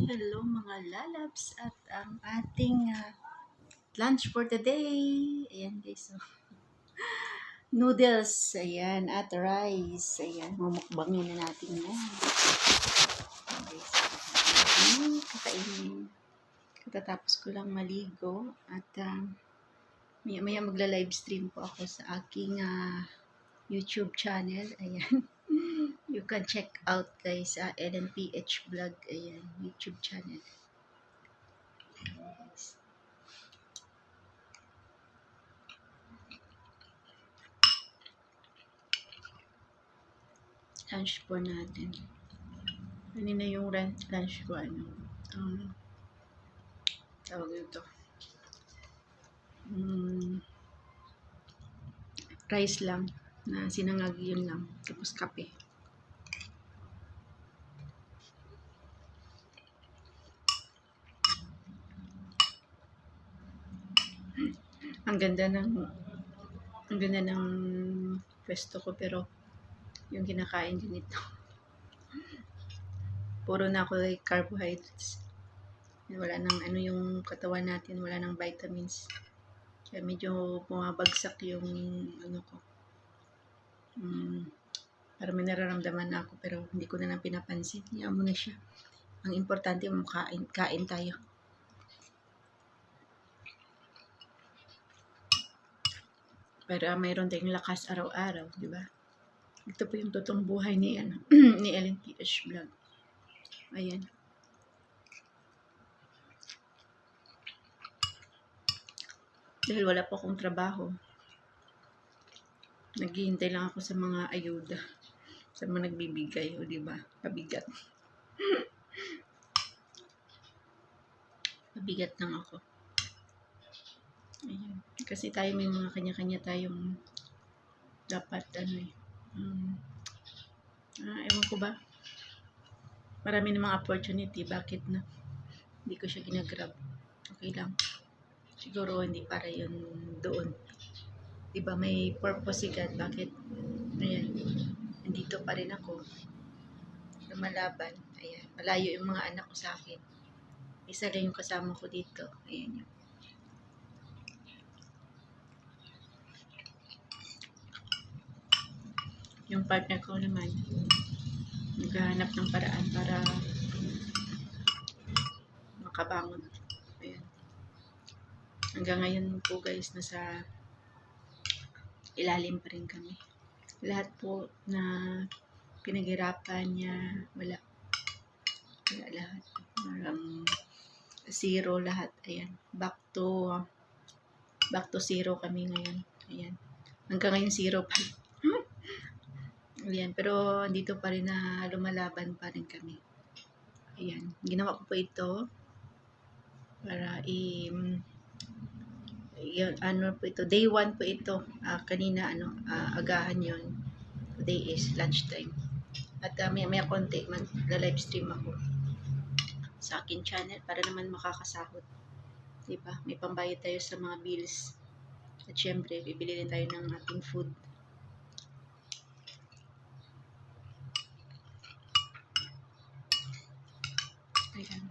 Hello mga lalabs at ang ating lunch for today. Ayan guys, so, noodles, ayan, at rice. Ayan, mumukbangin na natin yan. Okay, so, kakainin. Katatapos ko lang maligo at maya magla-live stream po ako sa aking YouTube channel. Ayan. You can check out guys, LNPH Vlog, ayan, YouTube channel. Lunch po natin. Kanina yung lunch ko, tawag ito. Rice lang, na sinangag yun lang. Tapos kape. Ang ganda ng pwesto ko, pero yung kinakain din ito. Puro na ako like carbohydrates. Wala nang yung katawan natin, wala nang vitamins. Kaya medyo bumabagsak yung ko. Para may nararamdaman na ako, pero hindi ko na lang pinapansin. Hayaan mo na siya. Ang importante kain tayo. Para mayroon tayong lakas araw-araw, di ba? Ito po yung totoong buhay ni ni LNPH Vlog. Ayan. Dahil wala po akong trabaho, naghihintay lang ako sa mga ayuda, sa mga nagbibigay, o di ba? Pabigat. Pabigat lang ako. Ayan. Kasi tayo may mga kanya-kanya tayong dapat ewan ko ba? Marami namang opportunity, bakit na hindi ko siya ginagrab? Okay lang. Siguro hindi para yun doon. Diba may purpose si God, bakit? Ayan. Nandito pa rin ako. Lumalaban. Ayan. Malayo yung mga anak ko sa akin. Isa lang yung kasama ko dito. Ayan yun. Yung partner ko naman, naghahanap ng paraan para makabangon. Ayan. Hanggang ngayon po guys, nasa ilalim pa rin kami. Lahat po na pinaghirapan niya, wala lahat. Zero lahat. Ayan. Back to zero kami ngayon. Ayan. Hanggang ngayon zero pa. Ayan. Pero dito pa rin na lumalaban pa rin kami. Ayan. Ginawa ko po ito para po ito. Day 1 po ito. Kanina agahan yon. Today is lunchtime. At maya konti mag-live stream ako sa akin channel para naman makakasahod. Diba? May pambayad tayo sa mga bills. At syempre, bibili din tayo ng ating food. Ayan.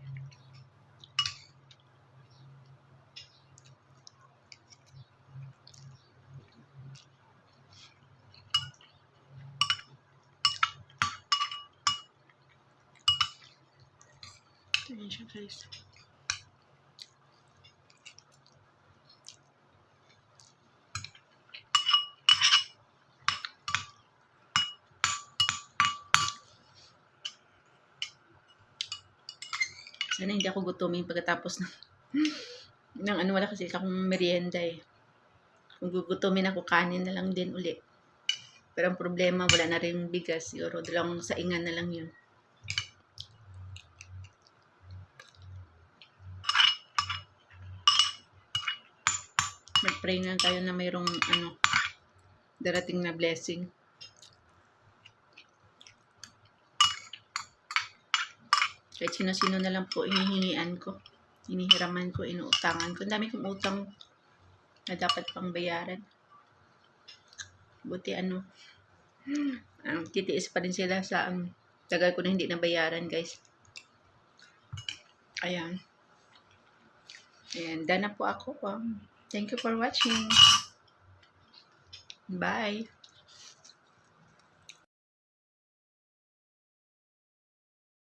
Ayan siya guys. Sana hindi ako gutumin pagkatapos ng wala kasi akong merienda eh. Kung gugutumin ako, kanin na lang din uli. Pero ang problema, wala na rin bigas. Siguro dalawang saingan na lang yun. Mag-pray na tayo na mayroong darating na blessing. Kahit sino-sino na lang po hinihingian ko. Hinihiraman ko, inuutangan ko. Ang dami kong utang na dapat pang bayaran. Buti titiis pa rin sila sa tagal ko na hindi nabayaran guys. Ayan. Ayan, done na po ako. Thank you for watching. Bye.